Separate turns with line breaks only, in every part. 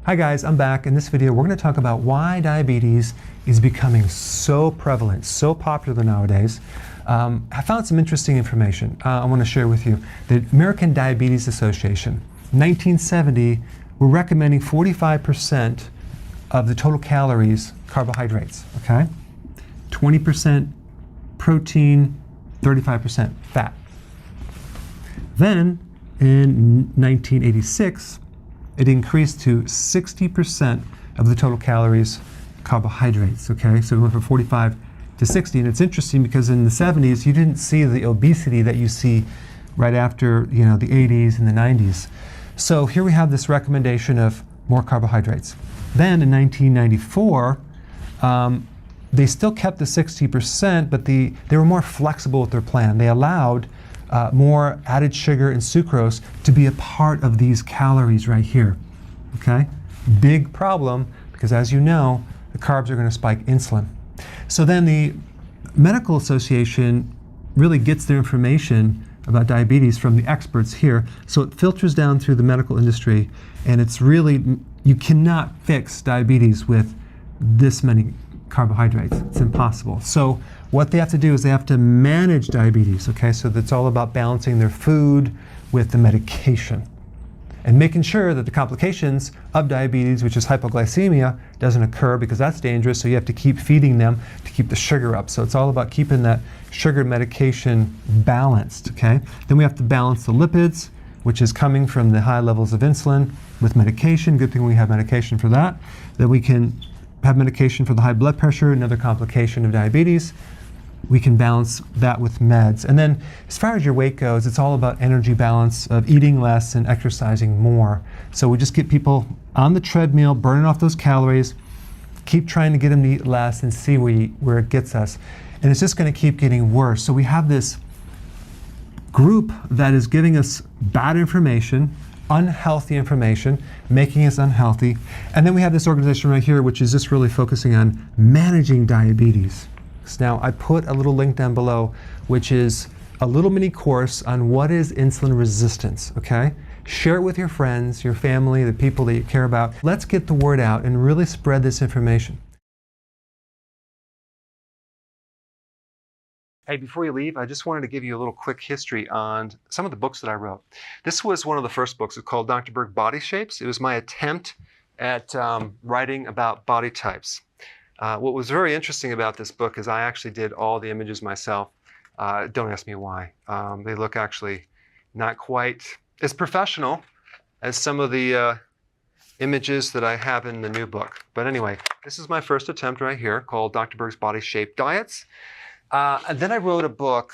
Hi guys, I'm back. In this video, we're going to talk about why diabetes is becoming so prevalent, so popular nowadays. I found some interesting information I want to share with you. The American Diabetes Association, 1970, we're recommending 45% of the total calories carbohydrates, okay? 20% protein, 35% fat. Then in 1986, it increased to 60% of the total calories carbohydrates, okay? So we went from 45 to 60, and it's interesting because in the 70s, you didn't see the obesity that you see right after, the 80s and the 90s. So here we have this recommendation of more carbohydrates. Then in 1994, they still kept the 60%, but they were more flexible with their plan. They allowed more added sugar and sucrose to be a part of these calories right here, okay? Big problem, because as you know, the carbs are going to spike insulin. So then the Medical Association really gets their information about diabetes from the experts here. So it filters down through the medical industry, and it's really, you cannot fix diabetes with this many carbohydrates. It's impossible. So what they have to do is they have to manage diabetes, okay? So that's all about balancing their food with the medication and making sure that the complications of diabetes, which is hypoglycemia, doesn't occur, because that's dangerous. So you have to keep feeding them to keep the sugar up. So it's all about keeping that sugar medication balanced, okay? Then we have to balance the lipids, which is coming from the high levels of insulin with medication. Good thing we have medication for that. Then we can have medication for the high blood pressure, another complication of diabetes. We can balance that with meds. And then as far as your weight goes, it's all about energy balance of eating less and exercising more. So we just get people on the treadmill, burning off those calories, keep trying to get them to eat less and see where it gets us. And it's just going to keep getting worse. So we have this group that is giving us bad information, unhealthy information, making us unhealthy. And then we have this organization right here, which is just really focusing on managing diabetes. So now I put a little link down below, which is a little mini course on what is insulin resistance, okay? Share it with your friends, your family, the people that you care about. Let's get the word out and really spread this information. Hey, before you leave, I just wanted to give you a little quick history on some of the books that I wrote. This was one of the first books. It's called Dr. Berg Body Shapes. It was my attempt at writing about body types. What was very interesting about this book is I actually did all the images myself. Don't ask me why. They look actually not quite as professional as some of the images that I have in the new book. But anyway, this is my first attempt right here called Dr. Berg's Body Shape Diets. And then I wrote a book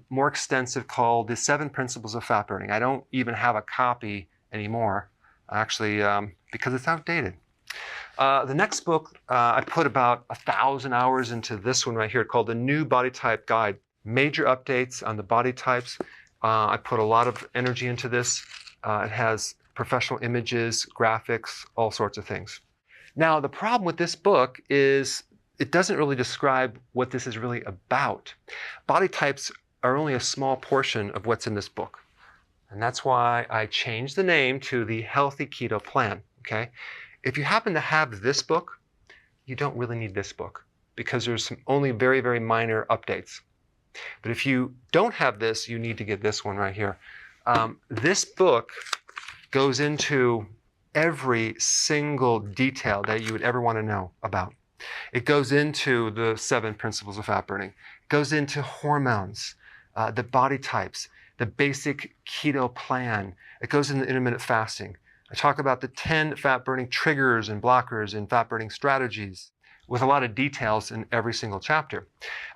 more extensive called The 7 Principles of Fat Burning. I don't even have a copy anymore, actually, because it's outdated. The next book, I put about 1,000 hours into this one right here called The New Body Type Guide. Major updates on the body types. I put a lot of energy into this. It has professional images, graphics, all sorts of things. Now, the problem with this book is it doesn't really describe what this is really about. Body types are only a small portion of what's in this book. And that's why I changed the name to the Healthy Keto Plan, okay? If you happen to have this book, you don't really need this book because there's some only very, very minor updates. But if you don't have this, you need to get this one right here. This book goes into every single detail that you would ever want to know about. It goes into the 7 principles of fat burning. It goes into hormones, the body types, the basic keto plan. It goes into intermittent fasting. I talk about the 10 fat-burning triggers and blockers and fat-burning strategies with a lot of details in every single chapter.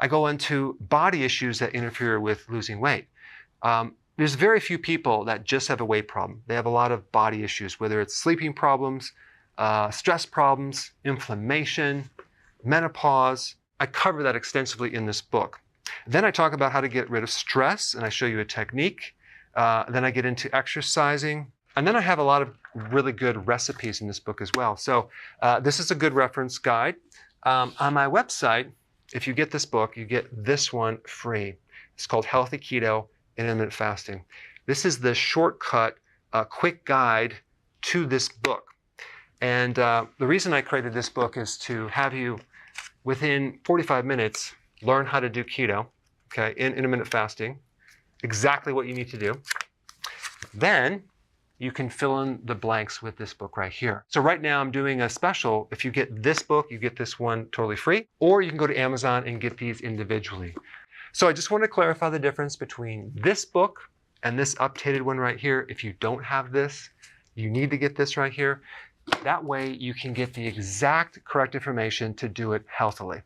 I go into body issues that interfere with losing weight. There's very few people that just have a weight problem. They have a lot of body issues, whether it's sleeping problems, stress problems, inflammation, menopause. I cover that extensively in this book. Then I talk about how to get rid of stress, and I show you a technique. Then I get into exercising. And then I have a lot of really good recipes in this book as well. So this is a good reference guide. On my website, if you get this book, you get this one free. It's called Healthy Keto and Intermittent Fasting. This is the shortcut, quick guide to this book. And the reason I created this book is to have you, within 45 minutes, learn how to do keto, okay, intermittent fasting, exactly what you need to do. Then you can fill in the blanks with this book right here. So right now I'm doing a special. If you get this book, you get this one totally free, or you can go to Amazon and get these individually. So I just want to clarify the difference between this book and this updated one right here. If you don't have this, you need to get this right here. That way you can get the exact correct information to do it healthily.